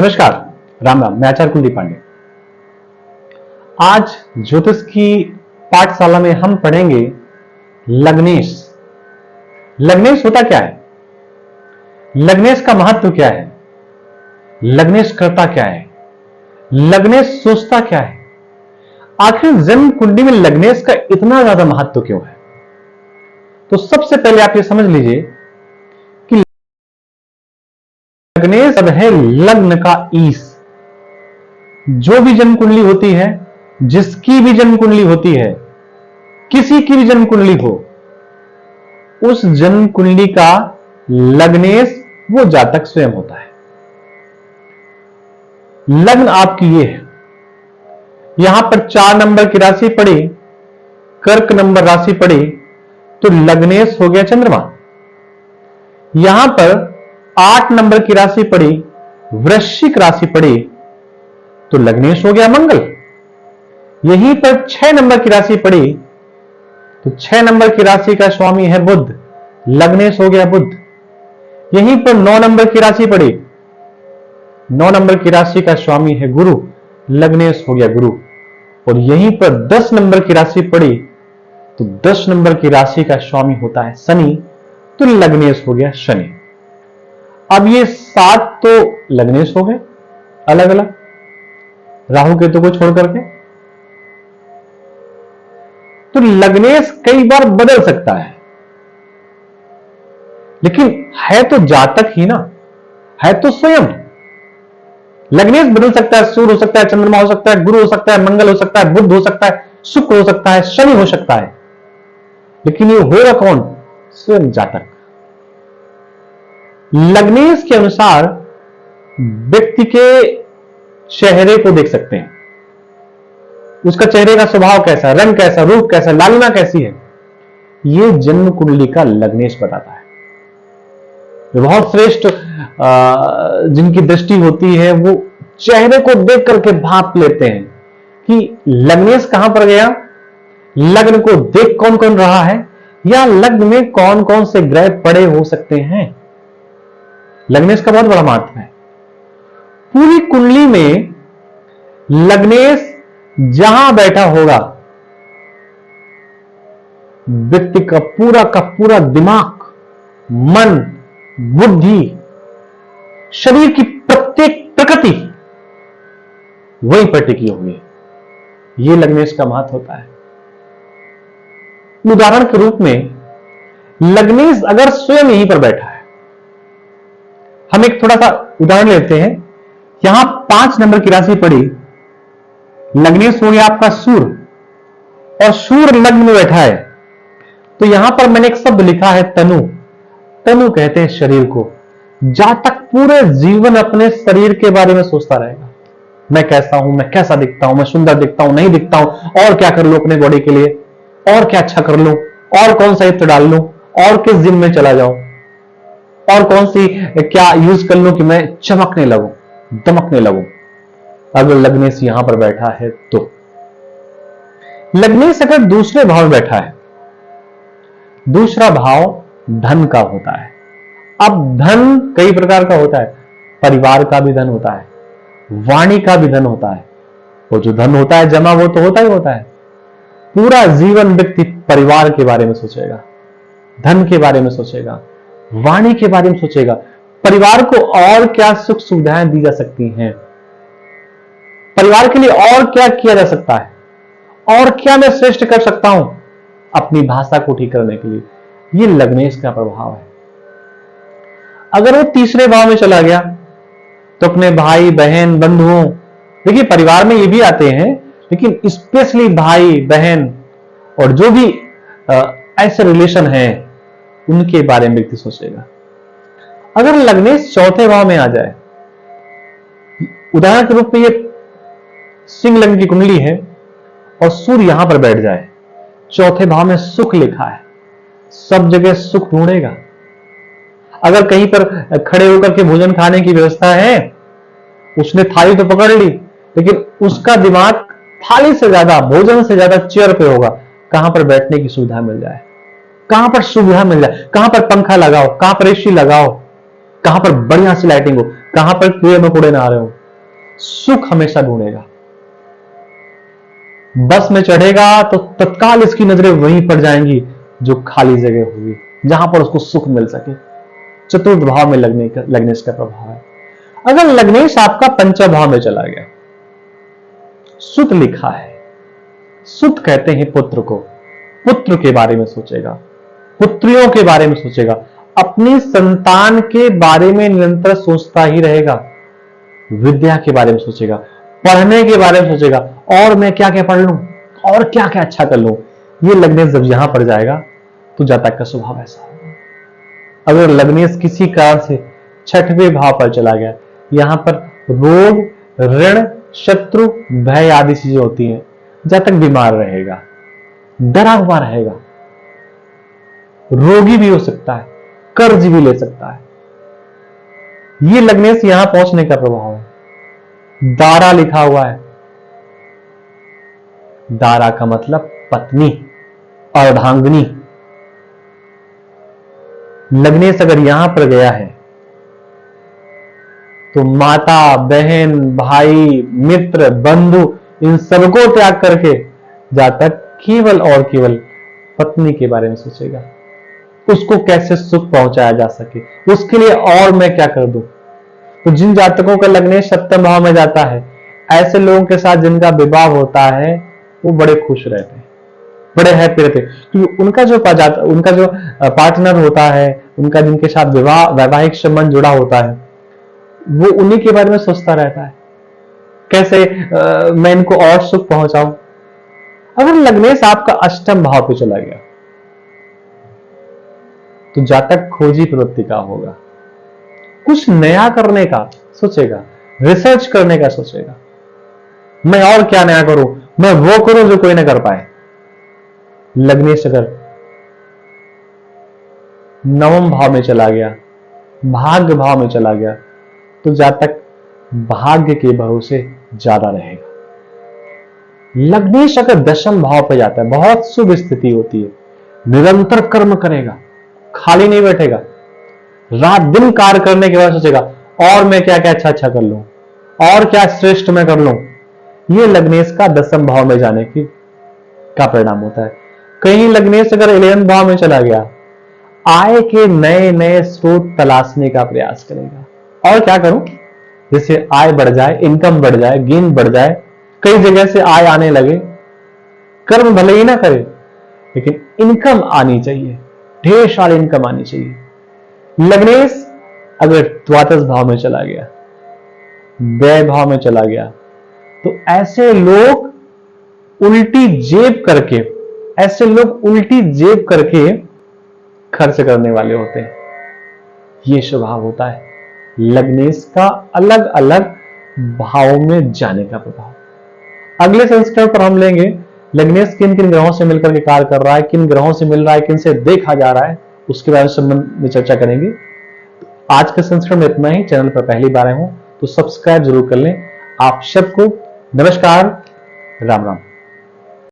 नमस्कार, राम राम। मैं आचार्य कुलदीप पांडे। आज ज्योतिष की पाठशाला में हम पढ़ेंगे लग्नेश। लग्नेश होता क्या है, लग्नेश का महत्व क्या है, लग्नेश करता क्या है, लग्नेश सोचता क्या है, आखिर जन्म कुंडली में लग्नेश का इतना ज्यादा महत्व क्यों है। तो सबसे पहले आप ये समझ लीजिए कि लग्नेश अब है लग्न का ईश। जो भी जन्म कुंडली होती है, जिसकी भी जन्म कुंडली होती है, किसी की भी जन्म कुंडली हो, उस जन्म कुंडली का लग्नेश वो जातक स्वयं होता है। लग्न आपकी ये है, यहां पर 4 नंबर की राशि पड़ी, कर्क नंबर राशि पड़ी, तो लग्नेश हो गया चंद्रमा। यहां पर 8 नंबर की राशि पड़ी, वृश्चिक राशि पड़ी, तो लग्नेश हो गया मंगल। यहीं पर 6 नंबर की राशि पड़ी, तो 6 नंबर की राशि का स्वामी है बुध, लग्नेश हो गया बुध। यहीं पर 9 नंबर की राशि पड़ी, 9 नंबर की राशि का स्वामी है गुरु, लग्नेश हो गया गुरु। और यहीं पर 10 नंबर की राशि पड़ी, तो 10 नंबर की राशि का स्वामी होता है शनि, तो लग्नेश हो गया शनि। अब ये 7 तो लग्नेश हो गए अलग अलग, राहु केतु को छोड़ करके। तो लग्नेश कई बार बदल सकता है, लेकिन है तो जातक ही ना, है तो स्वयं। लग्नेश बदल सकता है, सूर्य हो सकता है, चंद्रमा हो सकता है, गुरु हो सकता है, मंगल हो सकता है, बुध हो सकता है, शुक्र हो सकता है, शनि हो सकता है, लेकिन ये होगा कौन? स्वयं जातक। लग्नेश के अनुसार व्यक्ति के चेहरे को देख सकते हैं, उसका चेहरे का स्वभाव कैसा, रंग कैसा, रूप कैसा, लालिमा कैसी है, यह जन्म कुंडली का लग्नेश बताता है। बहुत श्रेष्ठ जिनकी दृष्टि होती है, वो चेहरे को देख करके भाप लेते हैं कि लग्नेश कहां पर गया, लग्न को देख कौन कौन रहा है, या लग्न में कौन कौन से ग्रह पड़े हो सकते हैं। लग्नेश का बहुत बड़ा महत्व है। पूरी कुंडली में लग्नेश जहां बैठा होगा, व्यक्ति का पूरा दिमाग, मन, बुद्धि, शरीर की प्रत्येक प्रकृति वहीं पर टिकी होगी। यह लग्नेश का महत्व होता है। उदाहरण के रूप में लग्नेश अगर स्वयं यहीं पर बैठा है, हम एक थोड़ा सा उदाहरण लेते हैं। यहां 5 नंबर की राशि पड़ी, लग्नेश हो गया आपका सूर्य, और सूर्य लग्न में बैठा है, तो यहां पर मैंने एक शब्द लिखा है तनु। तनु कहते हैं शरीर को। जातक पूरे जीवन अपने शरीर के बारे में सोचता रहेगा, मैं कैसा हूं, मैं कैसा दिखता हूं, मैं सुंदर दिखता हूं, नहीं दिखता हूं, और क्या कर लूं अपने बॉडी के लिए, और क्या अच्छा कर लूं, और कौन सा इत्र डाल लूं, और किस जिम में चला जाऊं, और कौन सी क्या यूज कर लूं कि मैं चमकने लगूं, दमकने लगूं। अगर लग्नेश यहां पर बैठा है तो लग्नेश अगर दूसरे भाव में बैठा है, दूसरा भाव धन का होता है। अब धन कई प्रकार का होता है, परिवार का भी धन होता है, वाणी का भी धन होता है। वो जो धन होता है जमा, वो तो होता ही होता है। पूरा जीवन व्यक्ति परिवार के बारे में सोचेगा, धन के बारे में सोचेगा, वाणी के बारे में सोचेगा, परिवार को और क्या सुख सुविधाएं दी जा सकती हैं, परिवार के लिए और क्या किया जा सकता है, और क्या मैं श्रेष्ठ कर सकता हूं अपनी भाषा को ठीक करने के लिए। यह लग्नेश का प्रभाव है। अगर वो तीसरे भाव में चला गया तो अपने भाई बहन बंधुओं, देखिए परिवार में ये भी आते हैं, लेकिन स्पेशली भाई बहन और जो भी ऐसे रिलेशन हैं, उनके बारे में व्यक्ति सोचेगा। अगर लग्नेश चौथे भाव में आ जाए, उदाहरण के रूप में ये सिंह लग्न की कुंडली है और सूर्य यहां पर बैठ जाए, चौथे भाव में सुख लिखा है, सब जगह सुख ढूंढेगा। अगर कहीं पर खड़े होकर के भोजन खाने की व्यवस्था है, उसने थाली तो पकड़ ली, लेकिन उसका दिमाग थाली से ज्यादा, भोजन से ज्यादा चेयर पे होगा, कहां पर बैठने की सुविधा मिल जाए, कहां पर सुविधा मिल जाए, कहां पर पंखा लगाओ, कहां पर एसी लगाओ, कहां पर बढ़िया सी लाइटिंग हो, कहां पर कुएं में कूड़े नहा रहे हो, सुख हमेशा ढूंढेगा। बस में चढ़ेगा तो तत्काल इसकी नजरें वहीं पड़ जाएंगी जो खाली जगह होगी, जहां पर उसको सुख मिल सके। चतुर्थ भाव में लग्नेश का प्रभाव है। अगर लग्नेश आपका पंचम भाव में चला गया, सुत लिखा है, सुत कहते हैं पुत्र को, पुत्र के बारे में सोचेगा, पुत्रियों के बारे में सोचेगा, अपनी संतान के बारे में निरंतर सोचता ही रहेगा, विद्या के बारे में सोचेगा, पढ़ने के बारे में सोचेगा, और मैं क्या क्या पढ़ लूं और क्या क्या अच्छा कर लूं। ये लग्नेश जब यहां पर जाएगा तो जातक का स्वभाव ऐसा होगा। अगर लग्नेश किसी कारण से छठवें भाव पर चला गया, यहां पर रोग, ऋण, शत्रु, भय आदि चीजें होती हैं, जातक बीमार रहेगा, डरा हुआ रहेगा, रोगी भी हो सकता है, कर्ज भी ले सकता है। ये लग्नेश यहां पहुंचने का प्रभाव है। दारा लिखा हुआ है, दारा का मतलब पत्नी, अर्धांगिनी। लग्नेश अगर यहां पर गया है तो माता, बहन, भाई, मित्र, बंधु, इन सबको त्याग करके जातक केवल और केवल पत्नी के बारे में सोचेगा, उसको कैसे सुख पहुंचाया जा सके, उसके लिए और मैं क्या कर दूं। तो जिन जातकों का लग्नेश सप्तम भाव में जाता है, ऐसे लोगों के साथ जिनका विवाह होता है वो बड़े खुश रहते हैं, बड़े हैप्पी रहते हैं, क्योंकि उनका जो पार्टनर होता है, उनका जिनके साथ वैवाहिक संबंध जुड़ा होता है, वो उन्हीं के बारे में सोचता रहता है, कैसे मैं इनको और सुख पहुंचाऊं। अगर लग्नेश आपका अष्टम भाव पे चला गया तो जातक खोजी प्रवृत्ति का होगा, कुछ नया करने का सोचेगा, रिसर्च करने का सोचेगा, मैं और क्या नया करूं, मैं वो करूं जो कोई ना कर पाए। लग्नेश अगर नवम भाव में चला गया, भाग्य भाव में चला गया, तो जातक भाग्य के भरोसे ज्यादा रहेगा। लग्नेश अगर दशम भाव पे जाता है, बहुत शुभ स्थिति होती है, निरंतर कर्म करेगा, खाली नहीं बैठेगा, रात दिन कार्य करने के बाद सोचेगा और मैं क्या क्या अच्छा कर लूं, और क्या श्रेष्ठ मैं कर लूं। यह लग्नेश का दशम भाव में जाने का परिणाम होता है। कहीं लग्नेश अगर 11वें भाव में चला गया, आय के नए नए स्रोत तलाशने का प्रयास करेगा। और क्या करूं, जैसे आय बढ़ जाए, इनकम बढ़ जाए, गेन बढ़ जाए, कई जगह से आय आने लगे, कर्म भले ही ना करे लेकिन इनकम आनी चाहिए, ढेर सारी इनकम आनी चाहिए। लग्नेश अगर द्वादश भाव में चला गया, व्यय भाव में चला गया, तो ऐसे लोग उल्टी जेब करके खर्च करने वाले होते हैं। यह स्वभाव होता है लग्नेश का अलग अलग भाव में जाने का प्रभाव। अगले संस्करण पर हम लेंगे लग्नेश किन किन ग्रहों से मिलकर के कार्य कर रहा है, किन ग्रहों से मिल रहा है, किन से देखा जा रहा है, उसके बारे में संबंध में चर्चा करेंगे। आज के संस्करण में इतना ही। चैनल पर पहली बार आए हो तो सब्सक्राइब जरूर कर लें। आप सबको नमस्कार, राम राम।